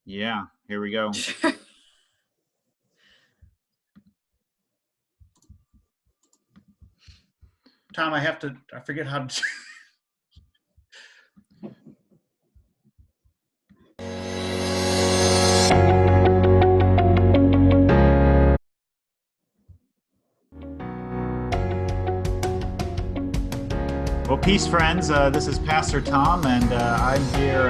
Yeah, here we go. Tom, I forget how to. Well, peace, friends. This is Pastor Tom, and I'm here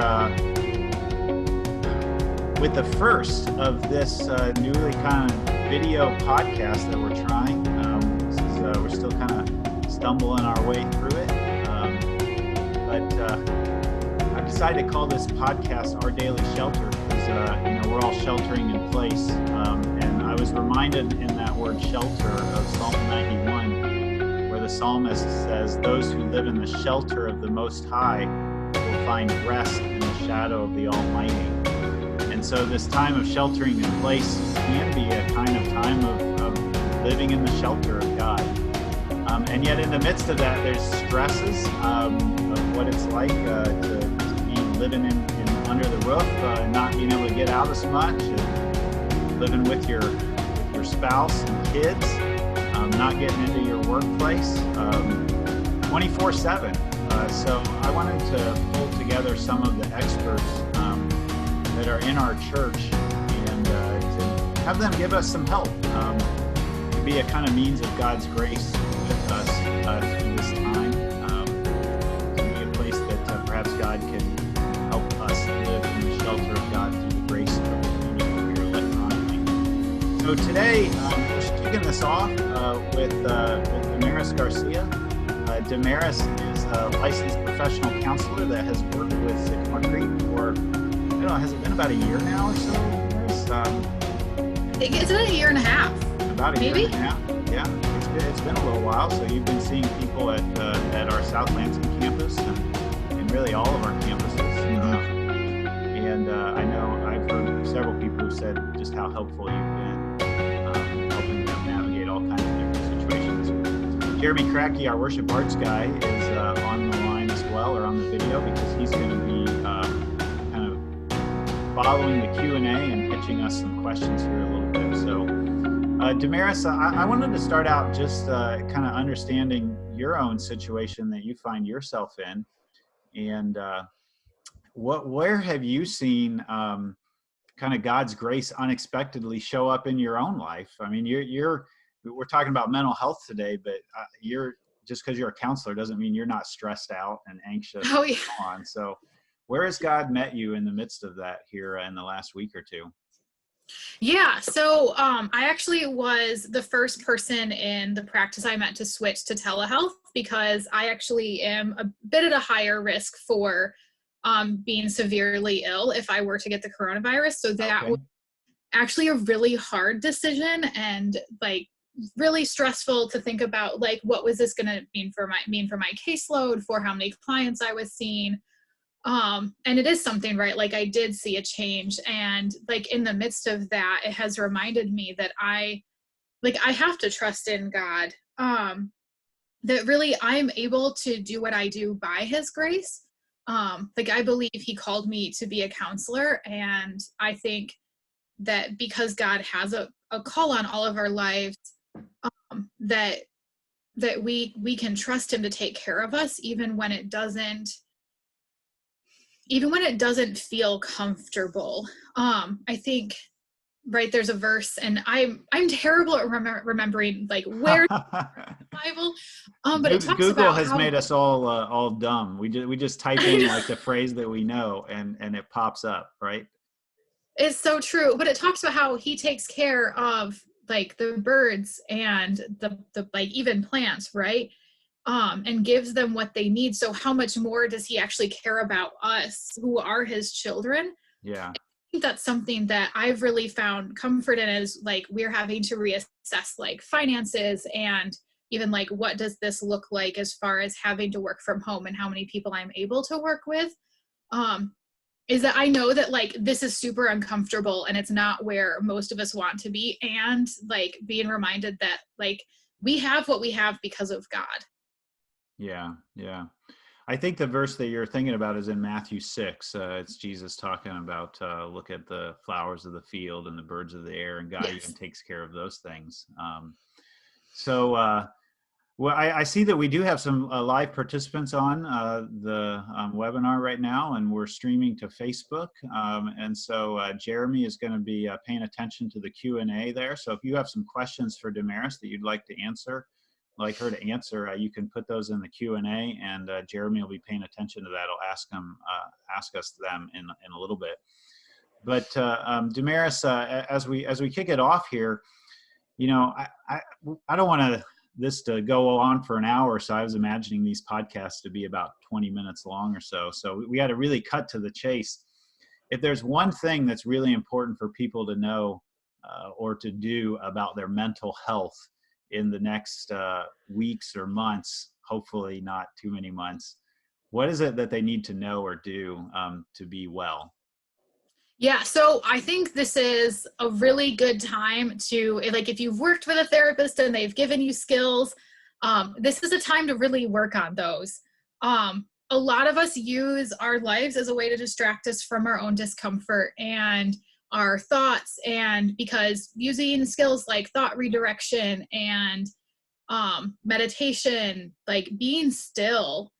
with the first of this newly kind of video podcast that we're trying. We're still kind of stumbling our way through it, but I've decided to call this podcast Our Daily Shelter because we're all sheltering in place, and I was reminded in that word shelter of Psalm 91. The psalmist says, "Those who live in the shelter of the Most High will find rest in the shadow of the Almighty." And so this time of sheltering in place can be a kind of time of living in the shelter of God. And yet in the midst of that, there's stresses of what it's like to be living in under the roof, not being able to get out as much, and living with your spouse and kids. Not getting into your workplace 24/7. So I wanted to pull together some of the experts that are in our church and to have them give us some help to be a kind of means of God's grace with us through this time, to be a place that perhaps God can help us live in the shelter of God through the grace of the community here electronically. So today, we're kicking this off with Damaris Garcia. Damaris is a licensed professional counselor that has worked with Sycamore Creek for, has it been about a year now or so? It's been a year and a half. About a year and a half, yeah. It's been a little while. So you've been seeing people at our South Lansing campus and really all of our campuses. And I know I've heard several people who said just how helpful you've been. All kinds of different situations. Jeremy Cracky, our worship arts guy, is on the line as well, or on the video, because he's going to be kind of following the Q&A and pitching us some questions here a little bit. So, Damaris, I wanted to start out just kind of understanding your own situation that you find yourself in, and where have you seen kind of God's grace unexpectedly show up in your own life? I mean, we're talking about mental health today, but you're just because you're a counselor doesn't mean you're not stressed out and anxious. Oh, yeah. And so on. So where has God met you in the midst of that here in the last week or two? Yeah. So I actually was the first person in the practice I met to switch to telehealth because I actually am a bit at a higher risk for being severely ill if I were to get the coronavirus. So that was actually a really hard decision and really stressful to think about, what was this going to mean for my caseload, for how many clients I was seeing. And it is something, right? I did see a change, and in the midst of that, it has reminded me that I have to trust in God, that really I'm able to do what I do by his grace. I believe he called me to be a counselor, and I think that because God has a call on all of our lives, that we can trust him to take care of us, even when it doesn't feel comfortable. I think, right, there's a verse, and I'm terrible at remembering where Bible, but it talks Google about has made us all dumb. We just type in the phrase that we know, and it pops up, right? It's so true, but it talks about how he takes care of the birds and the even plants, right? And gives them what they need. So how much more does he actually care about us who are his children? Yeah. I think that's something that I've really found comfort in, is we're having to reassess finances, and even what does this look like as far as having to work from home and how many people I'm able to work with. Is that I know that this is super uncomfortable and it's not where most of us want to be, and being reminded that we have what we have because of God. Yeah. I think the verse that you're thinking about is in Matthew 6. It's Jesus talking about look at the flowers of the field and the birds of the air, and God even Yes. takes care of those things. Well, I see that we do have some live participants on the webinar right now, and we're streaming to Facebook. And so Jeremy is going to be paying attention to the Q&A there. So if you have some questions for Damaris that you'd like to answer, like her to answer, you can put those in the Q&A, and Jeremy will be paying attention to that. He'll ask us them in a little bit. But Damaris, as we kick it off here, you know, I don't want this to go on for an hour, so I was imagining these podcasts to be about 20 minutes long or so. So we had to really cut to the chase. If there's one thing that's really important for people to know or to do about their mental health in the next weeks or months, hopefully not too many months, what is it that they need to know or do to be well? Yeah, so I think this is a really good time to, like, if you've worked with a therapist and they've given you skills, this is a time to really work on those. A lot of us use our lives as a way to distract us from our own discomfort and our thoughts, and because using skills like thought redirection and meditation, like being still,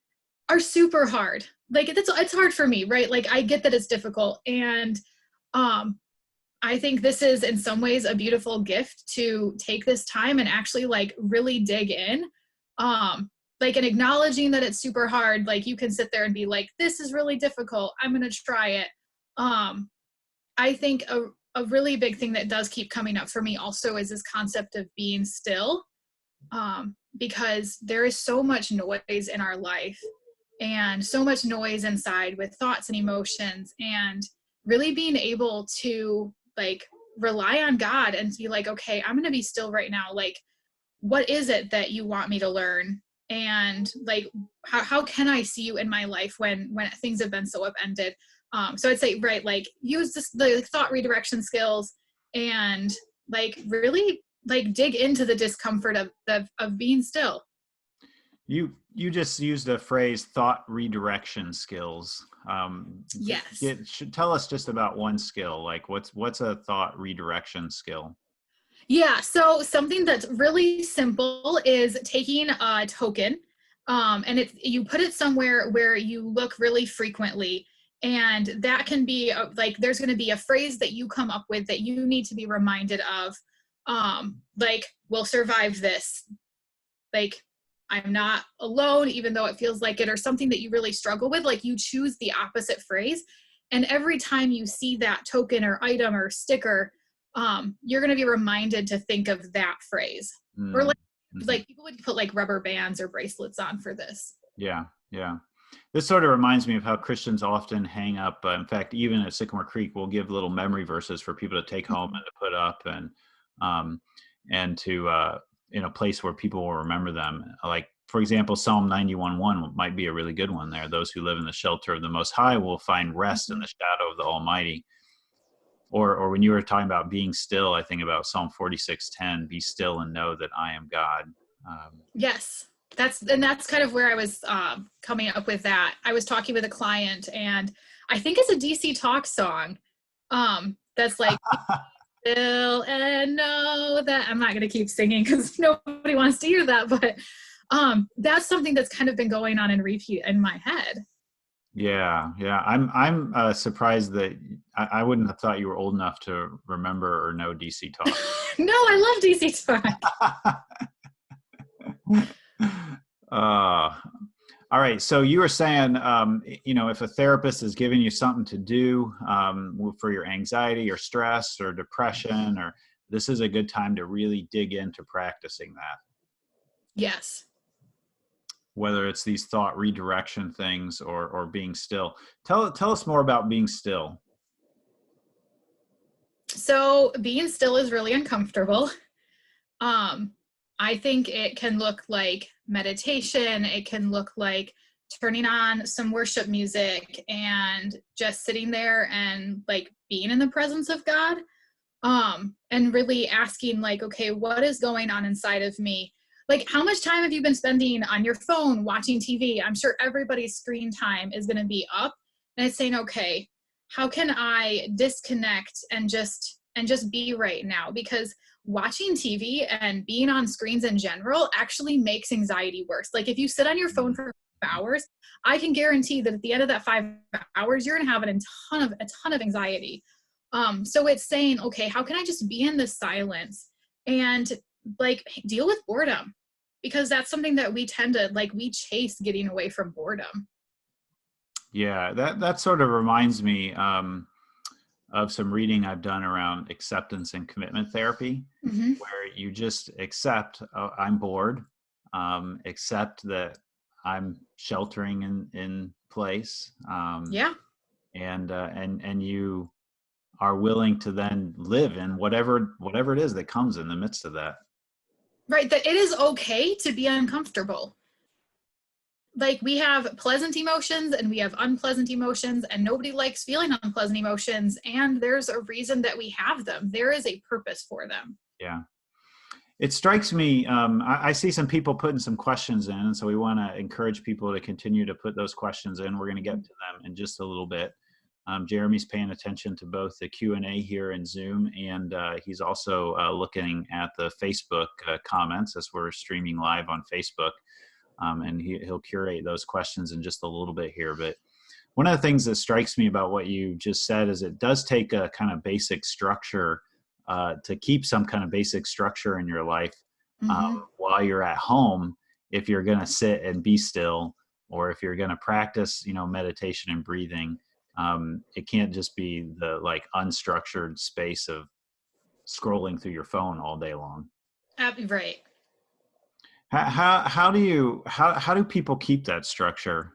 are super hard. Like it's hard for me, right? Like I get that it's difficult, and I think this is in some ways a beautiful gift to take this time and actually like really dig in. Like, and acknowledging that it's super hard. Like you can sit there and be like, this is really difficult, I'm going to try it. I think a really big thing that does keep coming up for me also is this concept of being still, because there is so much noise in our life and so much noise inside with thoughts and emotions, and really being able to like rely on God and be like, okay, I'm going to be still right now. Like, what is it that you want me to learn? And like, how can I see you in my life when things have been so upended? So I'd say, right, like use the thought redirection skills and like really like dig into the discomfort of being still. You just used a phrase, thought redirection skills. Yes. Should tell us just about one skill. Like what's a thought redirection skill? Yeah, so something that's really simple is taking a token, and you put it somewhere where you look really frequently, and that can be like there's going to be a phrase that you come up with that you need to be reminded of, like we'll survive this, like I'm not alone even though it feels like it, or something that you really struggle with. Like you choose the opposite phrase, and every time you see that token or item or sticker, you're going to be reminded to think of that phrase. Or like people would put like rubber bands or bracelets on for this. Yeah. This sort of reminds me of how Christians often hang up. In fact, even at Sycamore Creek, we'll give little memory verses for people to take home and to put up, and to in a place where people will remember them. Like, for example, Psalm 91:1 might be a really good one there. Those who live in the shelter of the Most High will find rest in the shadow of the Almighty. Or when you were talking about being still, I think about Psalm 46:10, be still and know that I am God. Yes, that's kind of where I was coming up with that. I was talking with a client, and I think it's a DC Talk song that's like, still and know that. I'm not going to keep singing because nobody wants to hear that, but that's something that's kind of been going on in repeat in my head. Yeah. I'm surprised that I wouldn't have thought you were old enough to remember or know DC Talk. No, I love DC Talk. All right. So you were saying, if a therapist is giving you something to do for your anxiety or stress or depression, or this is a good time to really dig into practicing that. Yes. Whether it's these thought redirection things or being still. Tell us more about being still. So being still is really uncomfortable. I think it can look like meditation. It can look like turning on some worship music and just sitting there and like being in the presence of God, and really asking like, okay, what is going on inside of me? like, how much time have you been spending on your phone watching TV? I'm sure everybody's screen time is going to be up, and it's saying, okay, how can I disconnect and just be right now? Because watching TV and being on screens in general actually makes anxiety worse. Like, if you sit on your phone for 5 hours, I can guarantee that at the end of that 5 hours, you're going to have a ton of anxiety. So it's saying, okay, how can I just be in this silence and like deal with boredom? Because that's something that we tend to, like, we chase getting away from boredom. Yeah, that sort of reminds me of some reading I've done around acceptance and commitment therapy, where you just accept, I'm bored, accept that I'm sheltering in place, Yeah. and you are willing to then live in whatever it is that comes in the midst of that. Right. That it is okay to be uncomfortable. Like, we have pleasant emotions and we have unpleasant emotions, and nobody likes feeling unpleasant emotions. And there's a reason that we have them. There is a purpose for them. Yeah. It strikes me, I see some people putting some questions in, and so we want to encourage people to continue to put those questions in. We're going to get to them in just a little bit. Jeremy's paying attention to both the Q&A here in Zoom, and he's also looking at the Facebook comments as we're streaming live on Facebook, and he'll curate those questions in just a little bit here. But one of the things that strikes me about what you just said is it does take a kind of basic structure to keep some kind of basic structure in your life while you're at home, if you're going to sit and be still, or if you're going to practice, meditation and breathing. It can't just be the like unstructured space of scrolling through your phone all day long. Right. How do people keep that structure?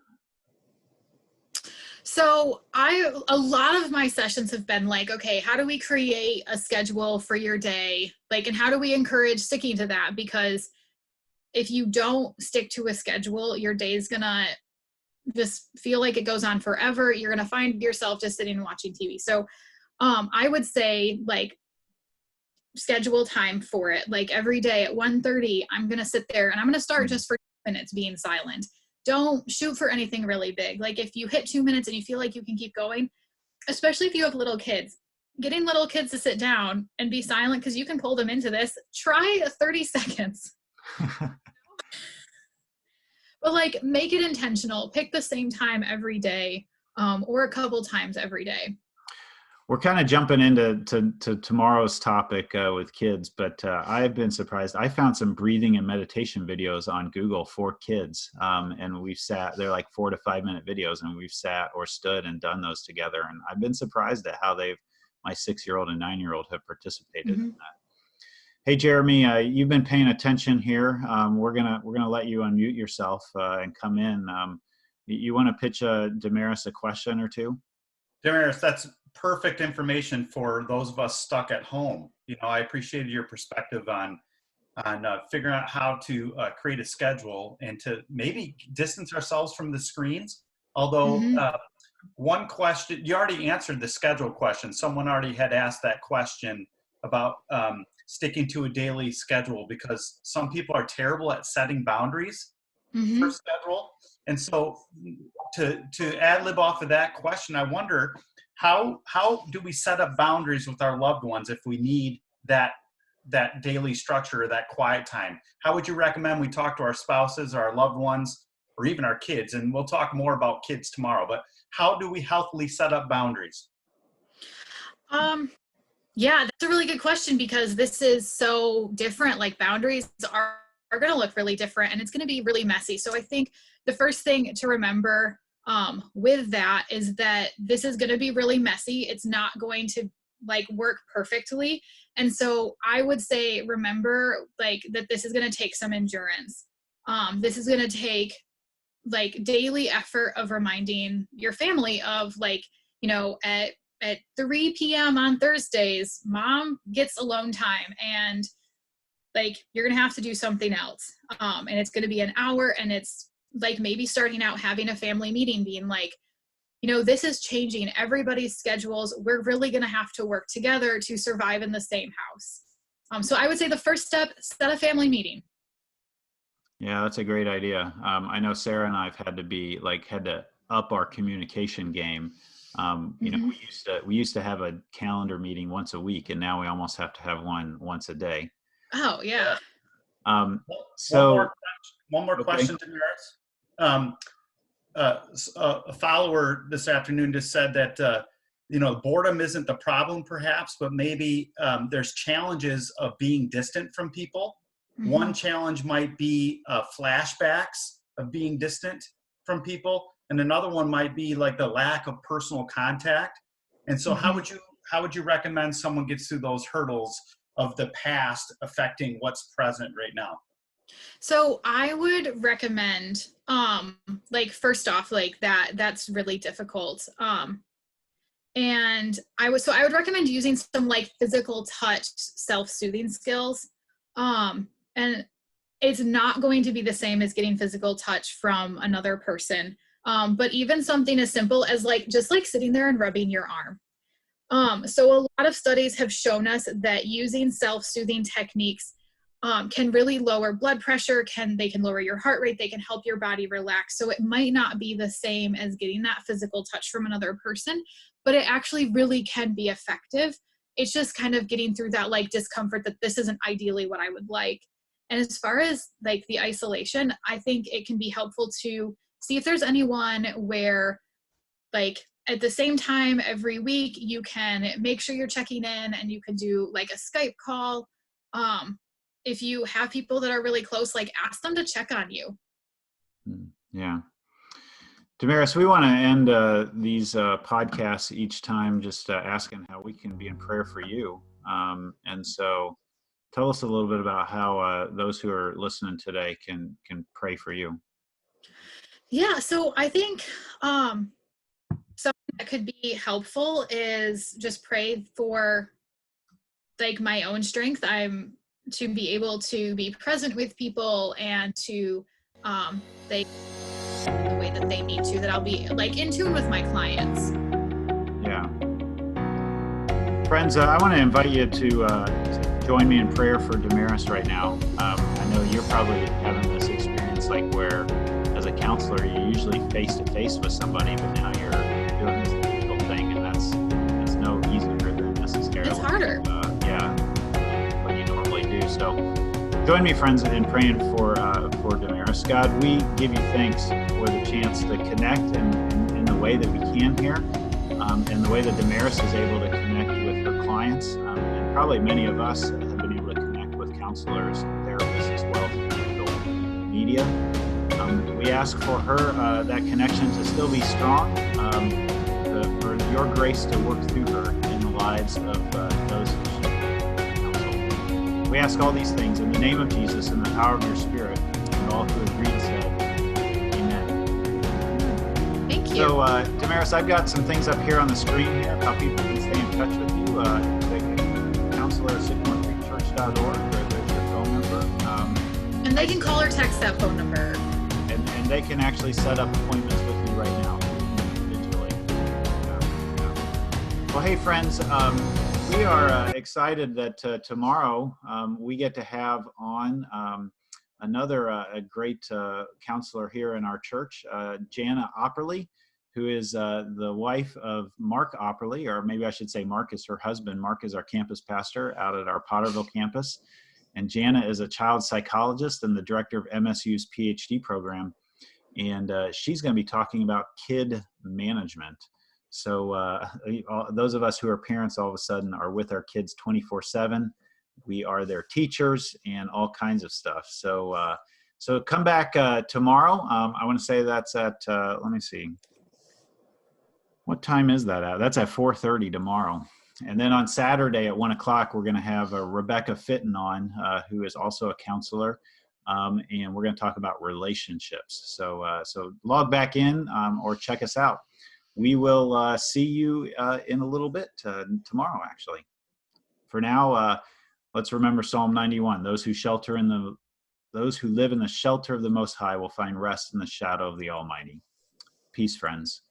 So a lot of my sessions have been like, okay, how do we create a schedule for your day? Like, and how do we encourage sticking to that? Because if you don't stick to a schedule, your day's gonna just feel like it goes on forever. You're gonna find yourself just sitting and watching TV. So I would say, like, schedule time for it. Like, every day at 1:30, I'm gonna sit there and I'm gonna start just for 2 minutes being silent. Don't shoot for anything really big. Like, if you hit 2 minutes and you feel like you can keep going, especially if you have little kids, getting little kids to sit down and be silent, because you can pull them into this. Try 30 seconds. But like, make it intentional. Pick the same time every day, or a couple times every day. We're kind of jumping into tomorrow's topic with kids, but I've been surprised. I found some breathing and meditation videos on Google for kids, and we've sat, they're like 4 to 5 minute videos, and we've sat or stood and done those together. And I've been surprised at how my 6-year-old and 9-year-old have participated in that. Hey, Jeremy, you've been paying attention here. We're gonna let you unmute yourself and come in. You want to pitch Damaris a question or two? Damaris, that's perfect information for those of us stuck at home. I appreciated your perspective on figuring out how to create a schedule and to maybe distance ourselves from the screens. Although one question, you already answered the schedule question. Someone already had asked that question about sticking to a daily schedule, because some people are terrible at setting boundaries for schedule. And so to ad-lib off of that question, I wonder, how do we set up boundaries with our loved ones if we need that daily structure or that quiet time? How would you recommend we talk to our spouses or our loved ones or even our kids? And we'll talk more about kids tomorrow, but how do we healthily set up boundaries? Yeah, that's a really good question, because this is so different. Like, boundaries are going to look really different, and it's going to be really messy. So I think the first thing to remember with that is that this is going to be really messy. It's not going to like work perfectly. And so I would say, remember, like, that this is going to take some endurance. This is going to take like daily effort of reminding your family of, like, at 3 p.m. on Thursdays, mom gets alone time, and like, you're going to have to do something else. And it's going to be an hour, and it's like maybe starting out having a family meeting, being like, this is changing everybody's schedules. We're really going to have to work together to survive in the same house. So I would say the first step, set a family meeting. Yeah, that's a great idea. I know Sarah and I've had to up our communication game. Hmm. We used to have a calendar meeting once a week, and now we almost have to have one once a day. Oh, yeah. Um, One more so one more okay, question, Damaris. Um, a follower this afternoon just said that boredom isn't the problem, perhaps, but maybe there's challenges of being distant from people. Hmm. One challenge might be flashbacks of being distant from people, and another one might be like the lack of personal contact. And so, Hmm. how would you recommend someone gets through those hurdles of the past affecting what's present right now? So I would recommend, like first off, like that's really difficult. And I would recommend using some like physical touch self-soothing skills. And it's not going to be the same as getting physical touch from another person. But even something as simple as like just like sitting there and rubbing your arm. So a lot of studies have shown us that using self-soothing techniques can really lower blood pressure, they can lower your heart rate, they can help your body relax. So it might not be the same as getting that physical touch from another person, but it actually really can be effective. It's just kind of getting through that like discomfort that this isn't ideally what I would like. And as far as like the isolation, I think it can be helpful to see if there's anyone where like at the same time every week you can make sure you're checking in and you can do like a Skype call. If you have people that are really close, like ask them to check on you. yeah. Damaris, we want to end these podcasts each time just asking how we can be in prayer for you. And so tell us a little bit about how those who are listening today can pray for you. Yeah, so I think something that could be helpful is just pray for like my own strength. I'm to be able to be present with people and to they the way that they need to, that I'll be like in tune with my clients. Yeah. Friends, I want to invite you to join me in prayer for Damaris right now. I know you're probably having this experience like where, as a counselor, you're usually face to face with somebody, but now you're doing this digital thing, and that's no easier than necessarily. It's harder. What you normally do. So, join me, friends, in praying for Damaris. God, we give you thanks for the chance to connect in the way that we can here, and the way that Damaris is able to connect with her clients, and probably many of us have been able to connect with counselors and therapists as well through digital media. We ask for her that connection to still be strong, for your grace to work through her in the lives of those who she counsel. We ask all these things in the name of Jesus and the power of your Spirit, and all who agreed said, Amen. Thank you. So, Damaris, I've got some things up here on the screen here, how people can stay in touch with you. The counselor at sycamorecreekchurch.org, or there's your phone number. And they can call or text that phone number. And they can actually set up appointments with you right now, digitally. Well, hey, friends, we are excited that tomorrow we get to have on another a great counselor here in our church, Jana Opperly, who is the wife of Mark Opperly, or maybe I should say Mark is her husband. Mark is our campus pastor out at our Potterville campus. And Jana is a child psychologist and the director of MSU's PhD program. And she's going to be talking about kid management. So those of us who are parents all of a sudden are with our kids 24/7. We are their teachers and all kinds of stuff. So so come back tomorrow. I want to say that's at, let me see. What time is that at? That's at 4:30 tomorrow. And then on Saturday at 1 o'clock, we're going to have Rebecca Fitton on, who is also a counselor. And we're going to talk about relationships. So so log back in or check us out. We will see you in a little bit tomorrow, actually. For now, let's remember Psalm 91. Those who live in the shelter of the Most High will find rest in the shadow of the Almighty. Peace, friends.